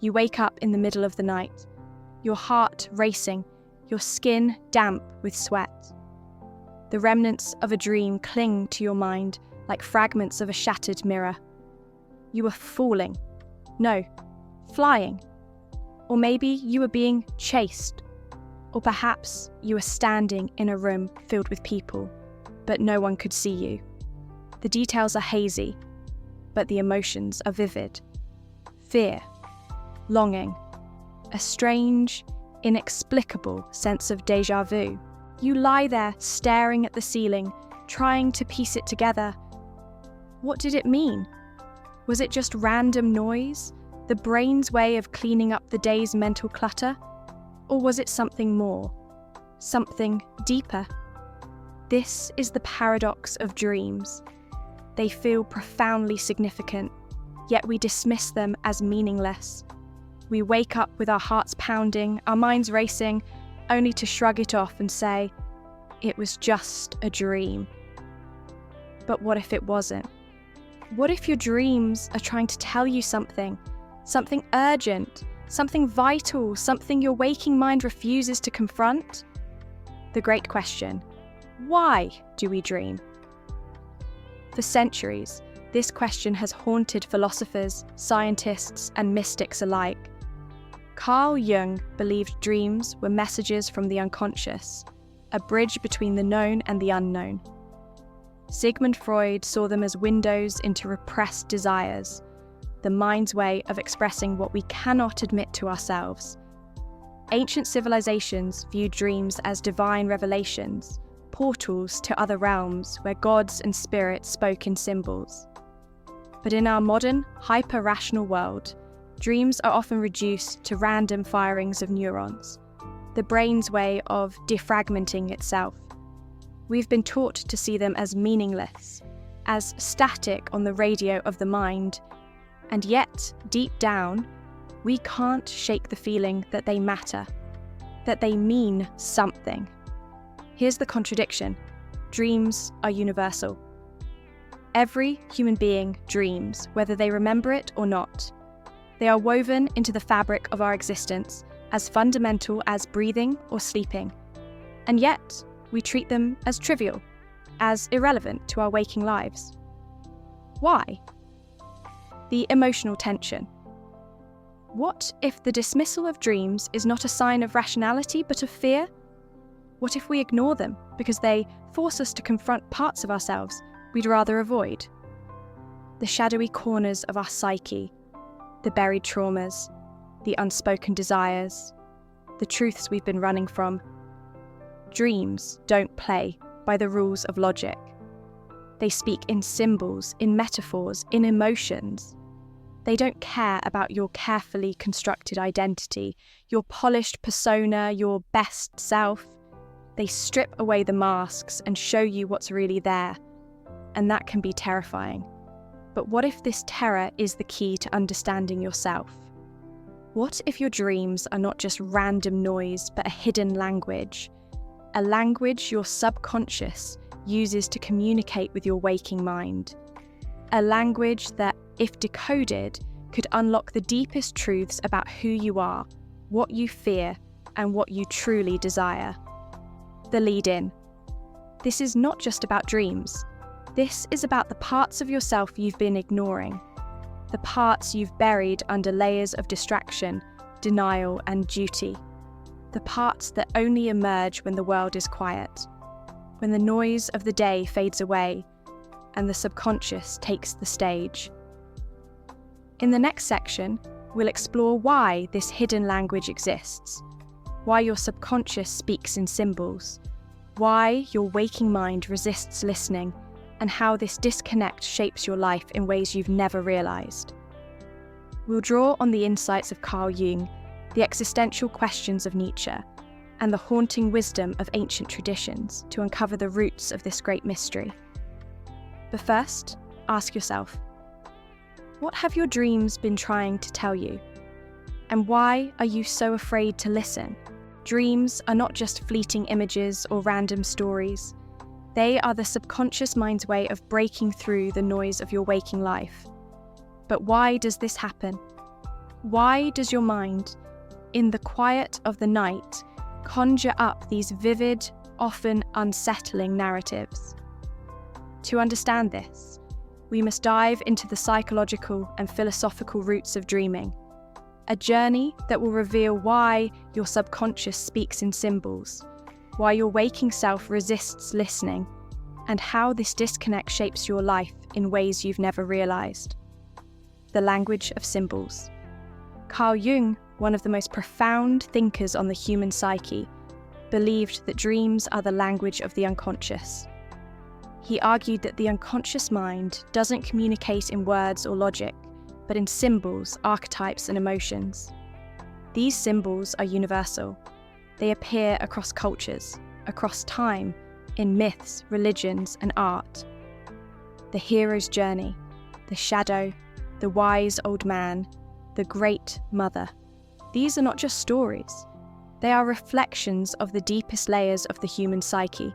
You wake up in the middle of the night, your heart racing, your skin damp with sweat. The remnants of a dream cling to your mind like fragments of a shattered mirror. You were falling. No, flying. Or maybe you were being chased. Or perhaps you were standing in a room filled with people, but no one could see you. The details are hazy, but the emotions are vivid. Fear, longing, a strange, inexplicable sense of déjà vu. You lie there staring at the ceiling, trying to piece it together. What did it mean? Was it just random noise, the brain's way of cleaning up the day's mental clutter? Or was it something more, something deeper? This is the paradox of dreams. They feel profoundly significant, yet we dismiss them as meaningless. We wake up with our hearts pounding, our minds racing, only to shrug it off and say, it was just a dream. But what if it wasn't? What if your dreams are trying to tell you something urgent, something vital, something your waking mind refuses to confront? The great question, why do we dream? For centuries, this question has haunted philosophers, scientists, and mystics alike. Carl Jung believed dreams were messages from the unconscious, a bridge between the known and the unknown. Sigmund Freud saw them as windows into repressed desires, the mind's way of expressing what we cannot admit to ourselves. Ancient civilizations viewed dreams as divine revelations, portals to other realms where gods and spirits spoke in symbols. But in our modern, hyper-rational world, dreams are often reduced to random firings of neurons, the brain's way of defragmenting itself. We've been taught to see them as meaningless, as static on the radio of the mind, and yet, deep down, we can't shake the feeling that they matter, that they mean something. Here's the contradiction. Dreams are universal. Every human being dreams, whether they remember it or not. They are woven into the fabric of our existence, as fundamental as breathing or sleeping. And yet, we treat them as trivial, as irrelevant to our waking lives. Why? The emotional tension. What if the dismissal of dreams is not a sign of rationality but of fear? What if we ignore them because they force us to confront parts of ourselves we'd rather avoid? The shadowy corners of our psyche, the buried traumas, the unspoken desires, the truths we've been running from. Dreams don't play by the rules of logic. They speak in symbols, in metaphors, in emotions. They don't care about your carefully constructed identity, your polished persona, your best self. They strip away the masks and show you what's really there. And that can be terrifying. But what if this terror is the key to understanding yourself? What if your dreams are not just random noise, but a hidden language? A language your subconscious uses to communicate with your waking mind. A language that, if decoded, could unlock the deepest truths about who you are, what you fear, and what you truly desire. The lead-in. This is not just about dreams. This is about the parts of yourself you've been ignoring, the parts you've buried under layers of distraction, denial, and duty, the parts that only emerge when the world is quiet, when the noise of the day fades away, and the subconscious takes the stage. In the next section, we'll explore why this hidden language exists, why your subconscious speaks in symbols, why your waking mind resists listening, and how this disconnect shapes your life in ways you've never realized. We'll draw on the insights of Carl Jung, the existential questions of Nietzsche, and the haunting wisdom of ancient traditions to uncover the roots of this great mystery. But first, ask yourself, what have your dreams been trying to tell you? And why are you so afraid to listen? Dreams are not just fleeting images or random stories. They are the subconscious mind's way of breaking through the noise of your waking life. But why does this happen? Why does your mind, in the quiet of the night, conjure up these vivid, often unsettling narratives? To understand this, we must dive into the psychological and philosophical roots of dreaming, a journey that will reveal why your subconscious speaks in symbols, why your waking self resists listening, and how this disconnect shapes your life in ways you've never realized. The language of symbols. Carl Jung, one of the most profound thinkers on the human psyche, believed that dreams are the language of the unconscious. He argued that the unconscious mind doesn't communicate in words or logic, but in symbols, archetypes, and emotions. These symbols are universal. They appear across cultures, across time, in myths, religions, and art. The hero's journey, the shadow, the wise old man, the great mother. These are not just stories. They are reflections of the deepest layers of the human psyche.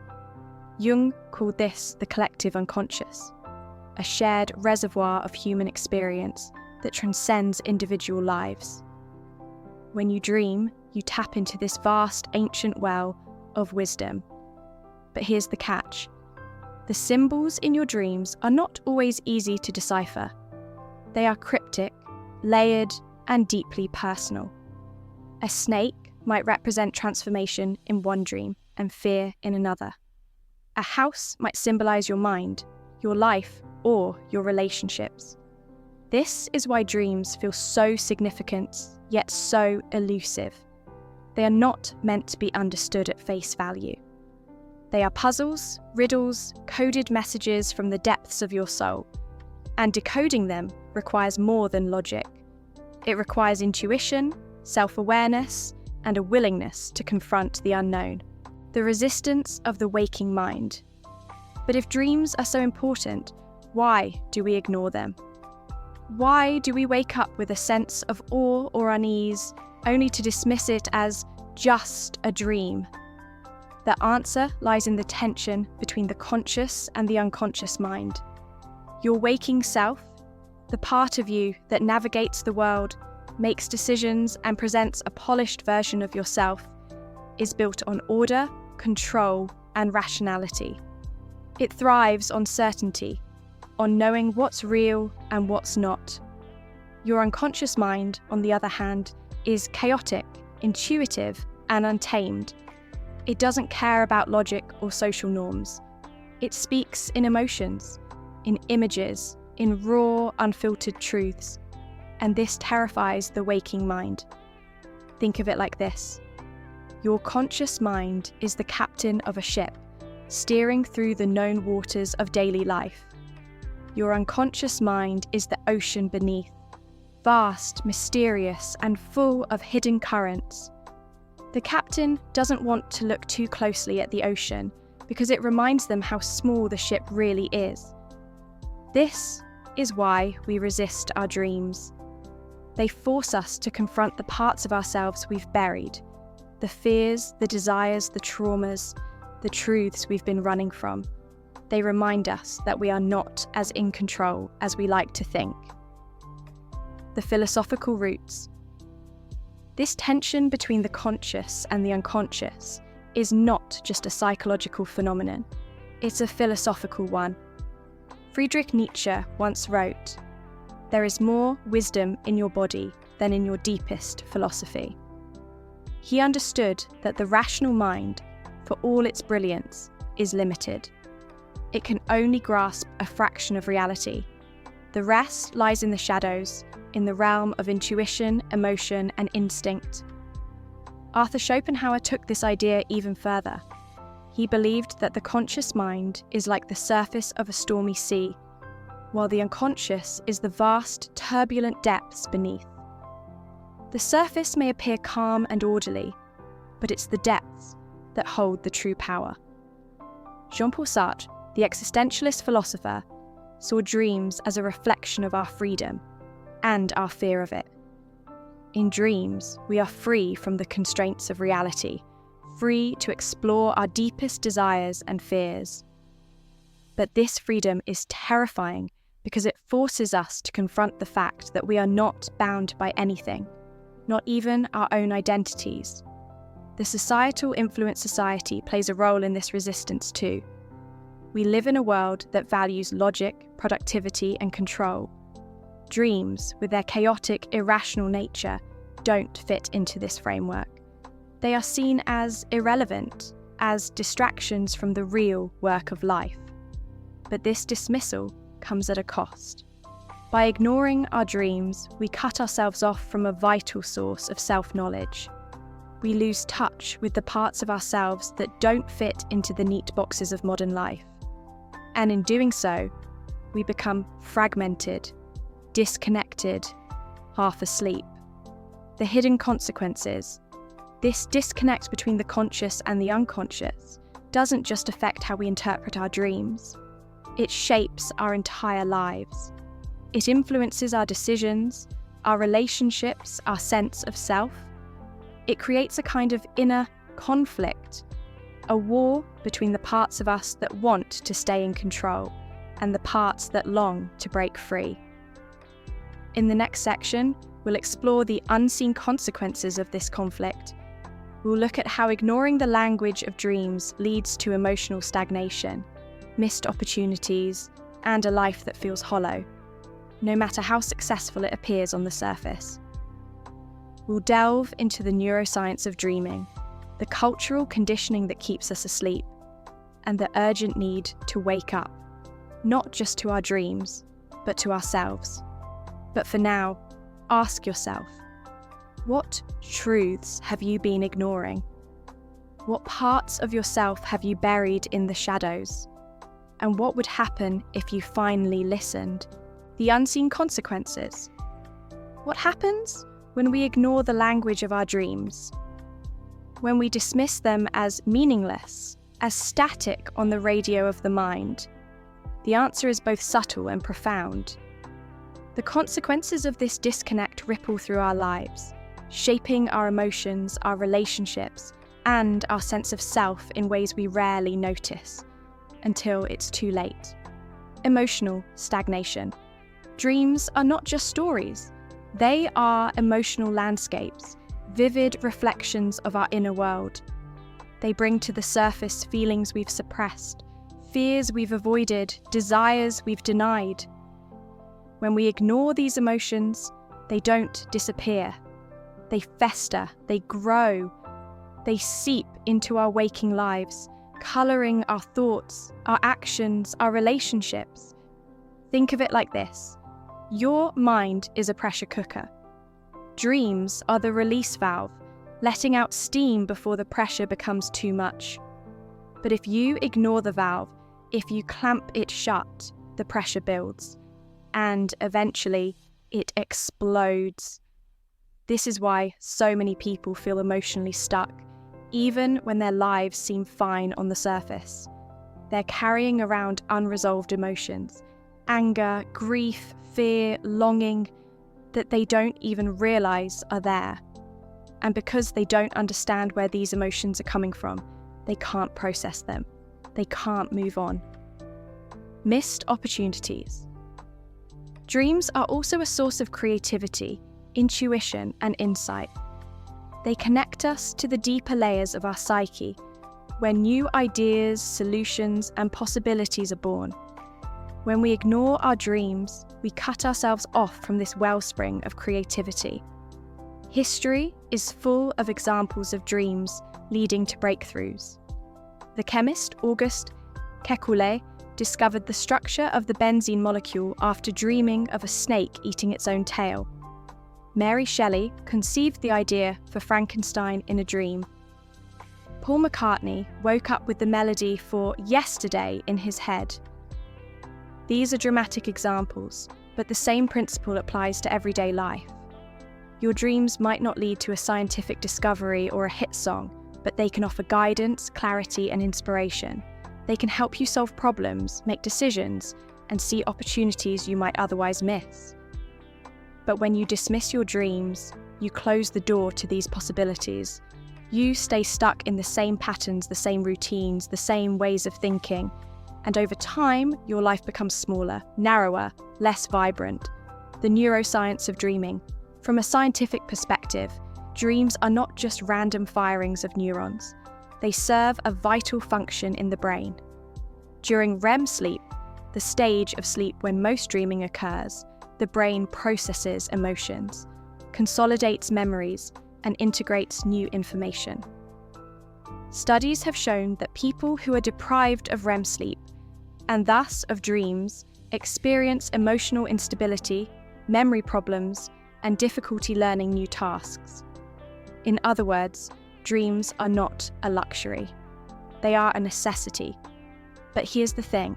Jung called this the collective unconscious, a shared reservoir of human experience that transcends individual lives. When you dream, you tap into this vast ancient well of wisdom. But here's the catch. The symbols in your dreams are not always easy to decipher. They are cryptic, layered, and deeply personal. A snake might represent transformation in one dream and fear in another. A house might symbolize your mind, your life, or your relationships. This is why dreams feel so significant, yet so elusive. They are not meant to be understood at face value. They are puzzles, riddles, coded messages from the depths of your soul. And decoding them requires more than logic. It requires intuition, self-awareness, and a willingness to confront the unknown. The resistance of the waking mind. But if dreams are so important, why do we ignore them? Why do we wake up with a sense of awe or unease, only to dismiss it as just a dream? The answer lies in the tension between the conscious and the unconscious mind. Your waking self, the part of you that navigates the world, makes decisions, and presents a polished version of yourself, is built on order, control, and rationality. It thrives on certainty, on knowing what's real and what's not. Your unconscious mind, on the other hand, is chaotic, intuitive, and untamed. It doesn't care about logic or social norms. It speaks in emotions, in images, in raw, unfiltered truths. And this terrifies the waking mind. Think of it like this. Your conscious mind is the captain of a ship, steering through the known waters of daily life. Your unconscious mind is the ocean beneath, vast, mysterious, and full of hidden currents. The captain doesn't want to look too closely at the ocean because it reminds them how small the ship really is. This is why we resist our dreams. They force us to confront the parts of ourselves we've buried, the fears, the desires, the traumas, the truths we've been running from. They remind us that we are not as in control as we like to think. The philosophical roots. This tension between the conscious and the unconscious is not just a psychological phenomenon, it's a philosophical one. Friedrich Nietzsche once wrote, "There is more wisdom in your body than in your deepest philosophy." He understood that the rational mind, for all its brilliance, is limited. It can only grasp a fraction of reality. The rest lies in the shadows, in the realm of intuition, emotion, and instinct. Arthur Schopenhauer took this idea even further. He believed that the conscious mind is like the surface of a stormy sea, while the unconscious is the vast, turbulent depths beneath. The surface may appear calm and orderly, but it's the depths that hold the true power. Jean-Paul Sartre, the existentialist philosopher, saw dreams as a reflection of our freedom and our fear of it. In dreams, we are free from the constraints of reality, free to explore our deepest desires and fears. But this freedom is terrifying because it forces us to confront the fact that we are not bound by anything, not even our own identities. The societal influence society plays a role in this resistance too. We live in a world that values logic, productivity, and control. Dreams, with their chaotic, irrational nature, don't fit into this framework. They are seen as irrelevant, as distractions from the real work of life. But this dismissal comes at a cost. By ignoring our dreams, we cut ourselves off from a vital source of self-knowledge. We lose touch with the parts of ourselves that don't fit into the neat boxes of modern life. And in doing so, we become fragmented, disconnected, half asleep. The hidden consequences. This disconnect between the conscious and the unconscious doesn't just affect how we interpret our dreams. It shapes our entire lives. It influences our decisions, our relationships, our sense of self. It creates a kind of inner conflict, a war between the parts of us that want to stay in control and the parts that long to break free. In the next section, we'll explore the unseen consequences of this conflict. We'll look at how ignoring the language of dreams leads to emotional stagnation, missed opportunities, and a life that feels hollow, no matter how successful it appears on the surface. We'll delve into the neuroscience of dreaming, the cultural conditioning that keeps us asleep, and the urgent need to wake up, not just to our dreams, but to ourselves. But for now, ask yourself, what truths have you been ignoring? What parts of yourself have you buried in the shadows? And what would happen if you finally listened? The unseen consequences. What happens when we ignore the language of our dreams? When we dismiss them as meaningless, as static on the radio of the mind? The answer is both subtle and profound. The consequences of this disconnect ripple through our lives, shaping our emotions, our relationships, and our sense of self in ways we rarely notice, until it's too late. Emotional stagnation. Dreams are not just stories. They are emotional landscapes, vivid reflections of our inner world. They bring to the surface feelings we've suppressed, fears we've avoided, desires we've denied. When we ignore these emotions, they don't disappear. They fester, they grow, they seep into our waking lives, colouring our thoughts, our actions, our relationships. Think of it like this. Your mind is a pressure cooker. Dreams are the release valve, letting out steam before the pressure becomes too much. But if you ignore the valve, if you clamp it shut, the pressure builds, and eventually it explodes. This is why so many people feel emotionally stuck, even when their lives seem fine on the surface. They're carrying around unresolved emotions, anger, grief, fear, longing, that they don't even realise are there. And because they don't understand where these emotions are coming from, they can't process them. They can't move on. Missed opportunities. Dreams are also a source of creativity, intuition, and insight. They connect us to the deeper layers of our psyche, where new ideas, solutions, and possibilities are born. When we ignore our dreams, we cut ourselves off from this wellspring of creativity. History is full of examples of dreams leading to breakthroughs. The chemist Auguste Kekulé discovered the structure of the benzene molecule after dreaming of a snake eating its own tail. Mary Shelley conceived the idea for Frankenstein in a dream. Paul McCartney woke up with the melody for Yesterday in his head. These are dramatic examples, but the same principle applies to everyday life. Your dreams might not lead to a scientific discovery or a hit song, but they can offer guidance, clarity, and inspiration. They can help you solve problems, make decisions, and see opportunities you might otherwise miss. But when you dismiss your dreams, you close the door to these possibilities. You stay stuck in the same patterns, the same routines, the same ways of thinking, and over time, your life becomes smaller, narrower, less vibrant. The neuroscience of dreaming. From a scientific perspective, dreams are not just random firings of neurons. They serve a vital function in the brain. During REM sleep, the stage of sleep when most dreaming occurs, the brain processes emotions, consolidates memories, and integrates new information. Studies have shown that people who are deprived of REM sleep, and thus of dreams, experience emotional instability, memory problems, and difficulty learning new tasks. In other words, dreams are not a luxury. They are a necessity. But here's the thing.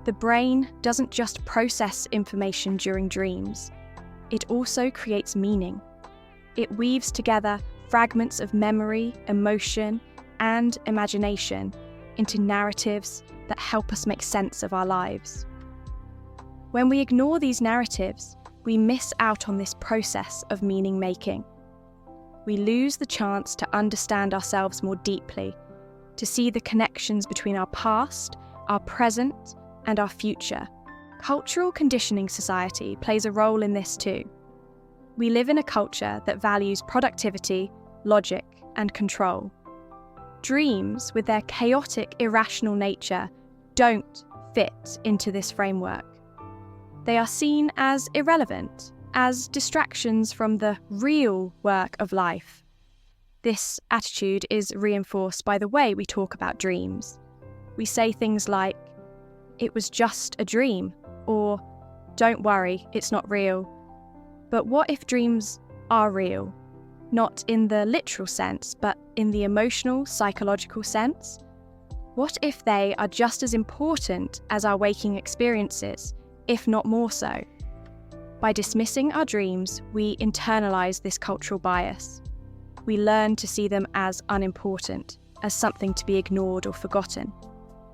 The brain doesn't just process information during dreams. It also creates meaning. It weaves together fragments of memory, emotion, and imagination into narratives that help us make sense of our lives. When we ignore these narratives, we miss out on this process of meaning-making. We lose the chance to understand ourselves more deeply, to see the connections between our past, our present, and our future. Cultural conditioning society plays a role in this too. We live in a culture that values productivity, logic, and control. Dreams, with their chaotic, irrational nature, don't fit into this framework. They are seen as irrelevant, as distractions from the real work of life. This attitude is reinforced by the way we talk about dreams. We say things like, "It was just a dream," or "Don't worry, it's not real." But what if dreams are real? Not in the literal sense, but in the emotional, psychological sense? What if they are just as important as our waking experiences, if not more so? By dismissing our dreams, we internalize this cultural bias. We learn to see them as unimportant, as something to be ignored or forgotten.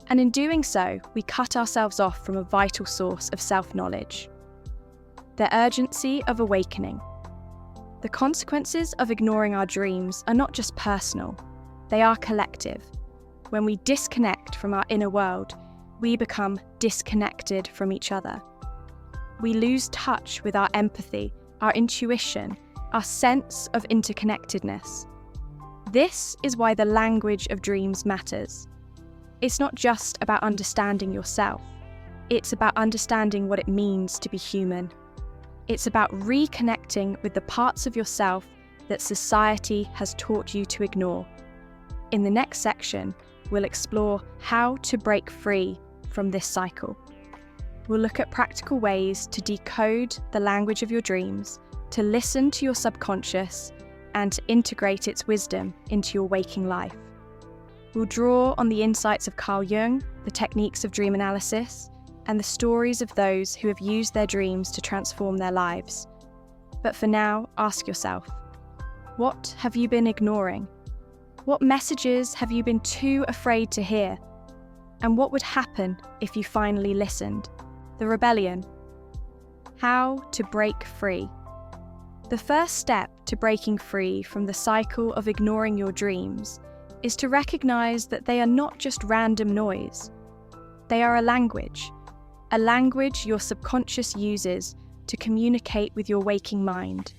And in doing so, we cut ourselves off from a vital source of self-knowledge. The urgency of awakening. The consequences of ignoring our dreams are not just personal, they are collective. When we disconnect from our inner world, we become disconnected from each other. We lose touch with our empathy, our intuition, our sense of interconnectedness. This is why the language of dreams matters. It's not just about understanding yourself. It's about understanding what it means to be human. It's about reconnecting with the parts of yourself that society has taught you to ignore. In the next section, we'll explore how to break free from this cycle. We'll look at practical ways to decode the language of your dreams, to listen to your subconscious, and to integrate its wisdom into your waking life. We'll draw on the insights of Carl Jung, the techniques of dream analysis, and the stories of those who have used their dreams to transform their lives. But for now, ask yourself, what have you been ignoring? What messages have you been too afraid to hear? And what would happen if you finally listened? The rebellion. How to break free. The first step to breaking free from the cycle of ignoring your dreams is to recognize that they are not just random noise. They are a language your subconscious uses to communicate with your waking mind.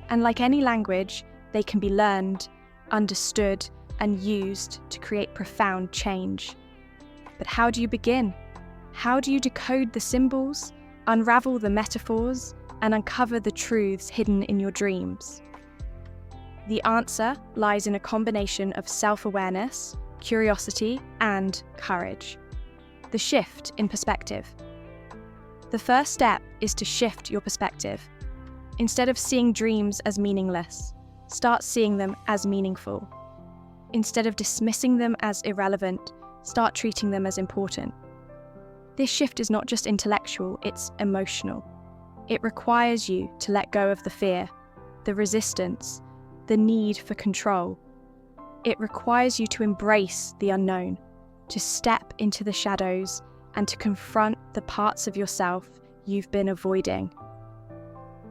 And like any language, they can be learned, understood, and used to create profound change. But how do you begin? How do you decode the symbols, unravel the metaphors, and uncover the truths hidden in your dreams? The answer lies in a combination of self-awareness, curiosity, and courage. The shift in perspective. The first step is to shift your perspective. Instead of seeing dreams as meaningless, start seeing them as meaningful. Instead of dismissing them as irrelevant, start treating them as important. This shift is not just intellectual, it's emotional. It requires you to let go of the fear, the resistance, the need for control. It requires you to embrace the unknown, to step into the shadows, and to confront the parts of yourself you've been avoiding.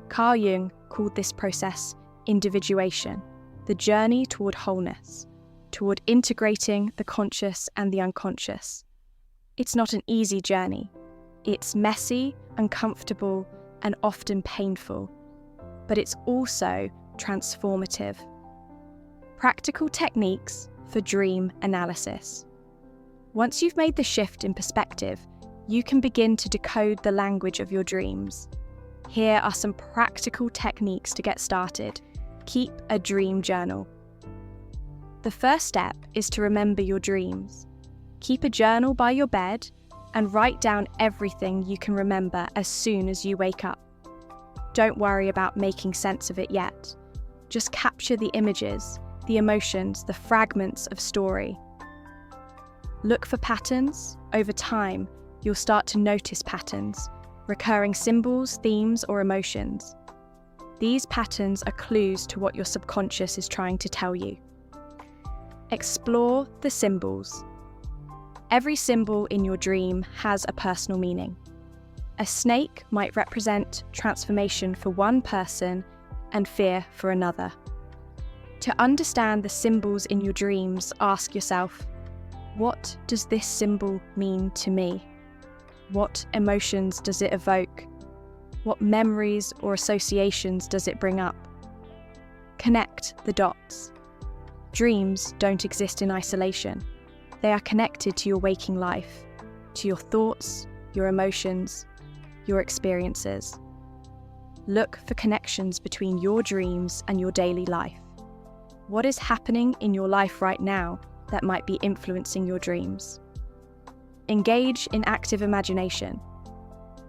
Carl Jung called this process individuation, the journey toward wholeness, toward integrating the conscious and the unconscious. It's not an easy journey. It's messy, uncomfortable, and often painful, but it's also transformative. Practical techniques for dream analysis. Once you've made the shift in perspective, you can begin to decode the language of your dreams. Here are some practical techniques to get started. Keep a dream journal. The first step is to remember your dreams. Keep a journal by your bed and write down everything you can remember as soon as you wake up. Don't worry about making sense of it yet. Just capture the images, the emotions, the fragments of story. Look for patterns. Over time, you'll start to notice patterns, recurring symbols, themes, or emotions. These patterns are clues to what your subconscious is trying to tell you. Explore the symbols. Every symbol in your dream has a personal meaning. A snake might represent transformation for one person and fear for another. To understand the symbols in your dreams, ask yourself, what does this symbol mean to me? What emotions does it evoke? What memories or associations does it bring up? Connect the dots. Dreams don't exist in isolation. They are connected to your waking life, to your thoughts, your emotions, your experiences. Look for connections between your dreams and your daily life. What is happening in your life right now that might be influencing your dreams? Engage in active imagination.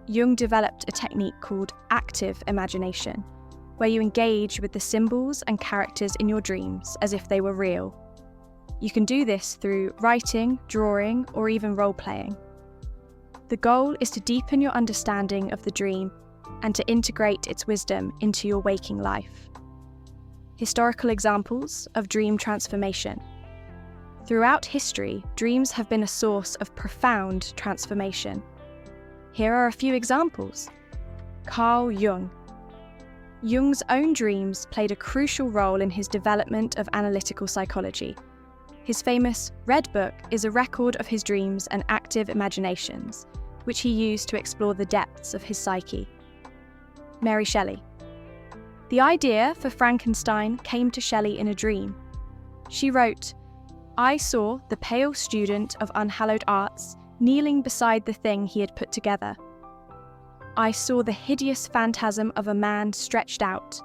Jung developed a technique called active imagination, where you engage with the symbols and characters in your dreams as if they were real. You can do this through writing, drawing, or even role-playing. The goal is to deepen your understanding of the dream and to integrate its wisdom into your waking life. Historical examples of dream transformation. Throughout history, dreams have been a source of profound transformation. Here are a few examples. Carl Jung. Jung's own dreams played a crucial role in his development of analytical psychology. His famous Red Book is a record of his dreams and active imaginations, which he used to explore the depths of his psyche. Mary Shelley. The idea for Frankenstein came to Shelley in a dream. She wrote, "I saw the pale student of unhallowed arts kneeling beside the thing he had put together. I saw the hideous phantasm of a man stretched out,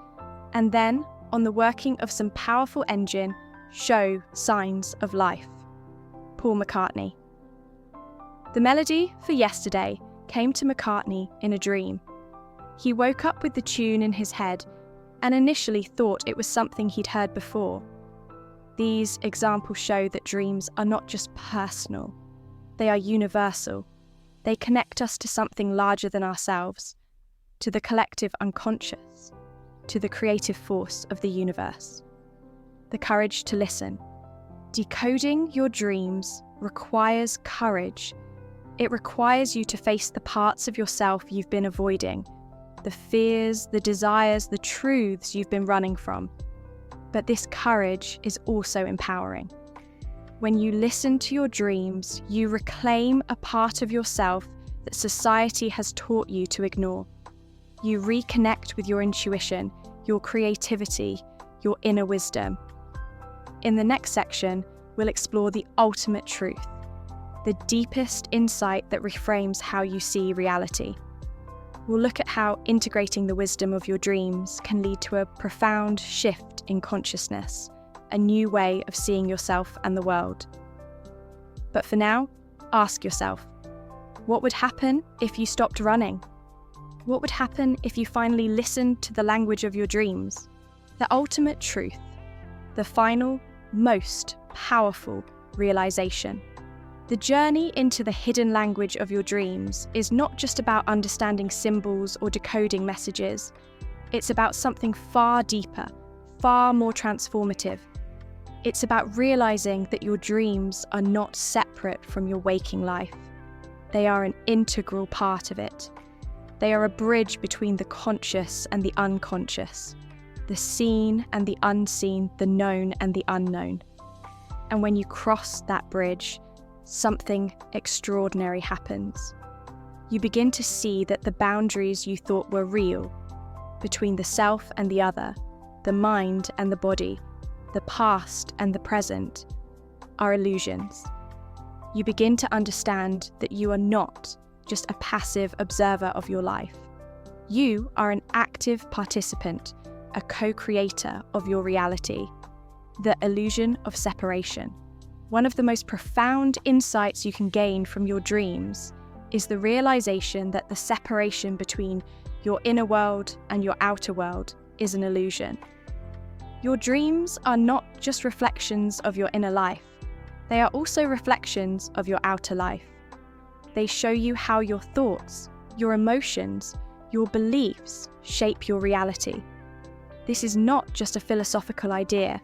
and then, on the working of some powerful engine, show signs of life." Paul McCartney. The melody for Yesterday came to McCartney in a dream. He woke up with the tune in his head and initially thought it was something he'd heard before. These examples show that dreams are not just personal, they are universal. They connect us to something larger than ourselves, to the collective unconscious, to the creative force of the universe. The courage to listen. Decoding your dreams requires courage. It requires you to face the parts of yourself you've been avoiding, the fears, the desires, the truths you've been running from. But this courage is also empowering. When you listen to your dreams, you reclaim a part of yourself that society has taught you to ignore. You reconnect with your intuition, your creativity, your inner wisdom. In the next section, we'll explore the ultimate truth, the deepest insight that reframes how you see reality. We'll look at how integrating the wisdom of your dreams can lead to a profound shift in consciousness, a new way of seeing yourself and the world. But for now, ask yourself, what would happen if you stopped running? What would happen if you finally listened to the language of your dreams? The ultimate truth, the final, most powerful realization. The journey into the hidden language of your dreams is not just about understanding symbols or decoding messages. It's about something far deeper, far more transformative. It's about realizing that your dreams are not separate from your waking life. They are an integral part of it. They are a bridge between the conscious and the unconscious, the seen and the unseen, the known and the unknown. And when you cross that bridge, something extraordinary happens. You begin to see that the boundaries you thought were real, between the self and the other, the mind and the body, the past and the present, are illusions. You begin to understand that you are not just a passive observer of your life. You are an active participant, a co-creator of your reality, the illusion of separation. One of the most profound insights you can gain from your dreams is the realization that the separation between your inner world and your outer world is an illusion. Your dreams are not just reflections of your inner life, they are also reflections of your outer life. They show you how your thoughts, your emotions, your beliefs shape your reality. This is not just a philosophical idea,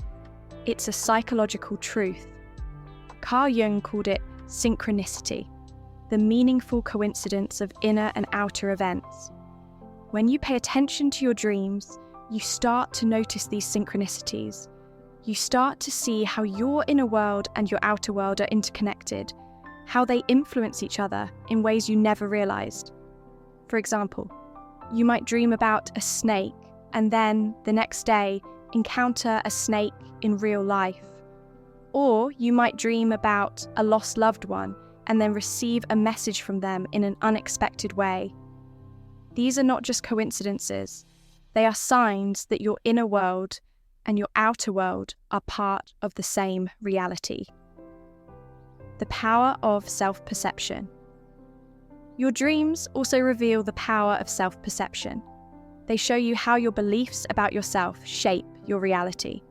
it's a psychological truth. Carl Jung called it synchronicity, the meaningful coincidence of inner and outer events. When you pay attention to your dreams, you start to notice these synchronicities. You start to see how your inner world and your outer world are interconnected, how they influence each other in ways you never realized. For example, you might dream about a snake and then, the next day, encounter a snake in real life. Or you might dream about a lost loved one and then receive a message from them in an unexpected way. These are not just coincidences. They are signs that your inner world and your outer world are part of the same reality. The power of self-perception. Your dreams also reveal the power of self-perception. They show you how your beliefs about yourself shape your reality.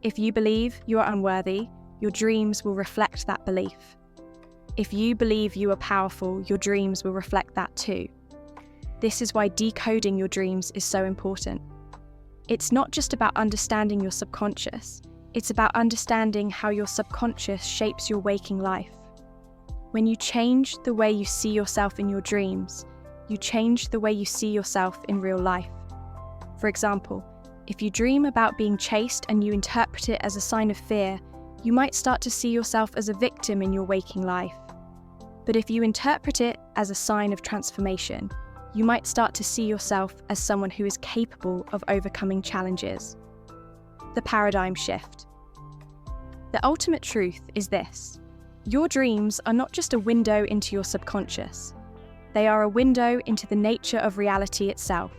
If you believe you are unworthy, your dreams will reflect that belief. If you believe you are powerful, your dreams will reflect that too. This is why decoding your dreams is so important. It's not just about understanding your subconscious, it's about understanding how your subconscious shapes your waking life. When you change the way you see yourself in your dreams, you change the way you see yourself in real life. For example, if you dream about being chased and you interpret it as a sign of fear, you might start to see yourself as a victim in your waking life. But if you interpret it as a sign of transformation, you might start to see yourself as someone who is capable of overcoming challenges. The paradigm shift. The ultimate truth is this: your dreams are not just a window into your subconscious. They are a window into the nature of reality itself.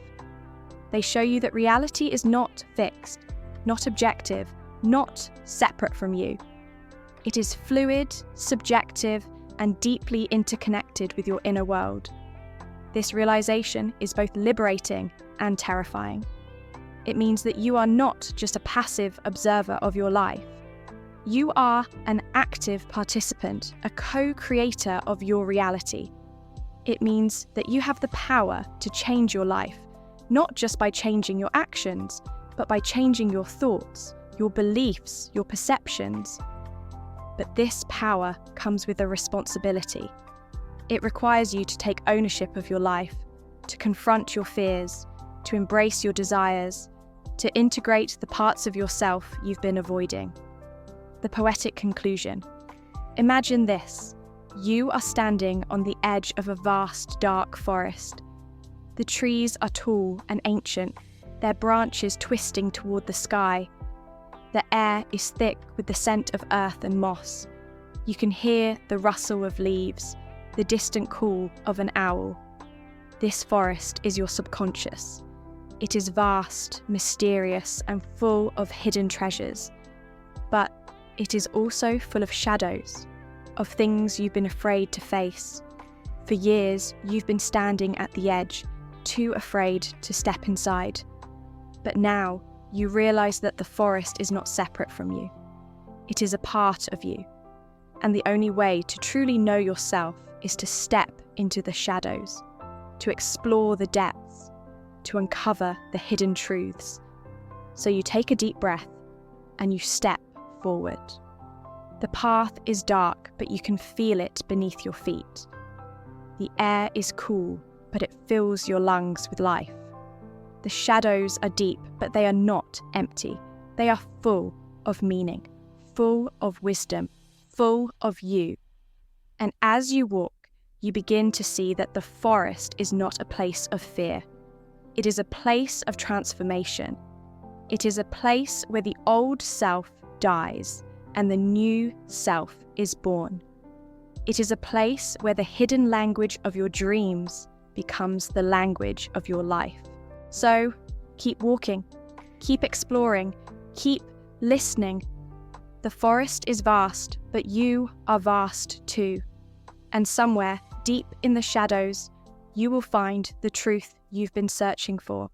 They show you that reality is not fixed, not objective, not separate from you. It is fluid, subjective, and deeply interconnected with your inner world. This realization is both liberating and terrifying. It means that you are not just a passive observer of your life. You are an active participant, a co-creator of your reality. It means that you have the power to change your life, not just by changing your actions, but by changing your thoughts, your beliefs, your perceptions. But this power comes with a responsibility. It requires you to take ownership of your life, to confront your fears, to embrace your desires, to integrate the parts of yourself you've been avoiding. The poetic conclusion. Imagine this. You are standing on the edge of a vast, dark forest. The trees are tall and ancient, their branches twisting toward the sky. The air is thick with the scent of earth and moss. You can hear the rustle of leaves, the distant call of an owl. This forest is your subconscious. It is vast, mysterious, and full of hidden treasures. But it is also full of shadows, of things you've been afraid to face. For years, you've been standing at the edge, too afraid to step inside. But now, you realize that the forest is not separate from you. It is a part of you. And the only way to truly know yourself is to step into the shadows, to explore the depths, to uncover the hidden truths. So you take a deep breath and you step forward. The path is dark, but you can feel it beneath your feet. The air is cool, but it fills your lungs with life. The shadows are deep, but they are not empty. They are full of meaning, full of wisdom, full of you. And as you walk, you begin to see that the forest is not a place of fear. It is a place of transformation. It is a place where the old self dies and the new self is born. It is a place where the hidden language of your dreams becomes the language of your life. So, keep walking, keep exploring, keep listening. The forest is vast, but you are vast too. And somewhere, deep in the shadows, you will find the truth you've been searching for.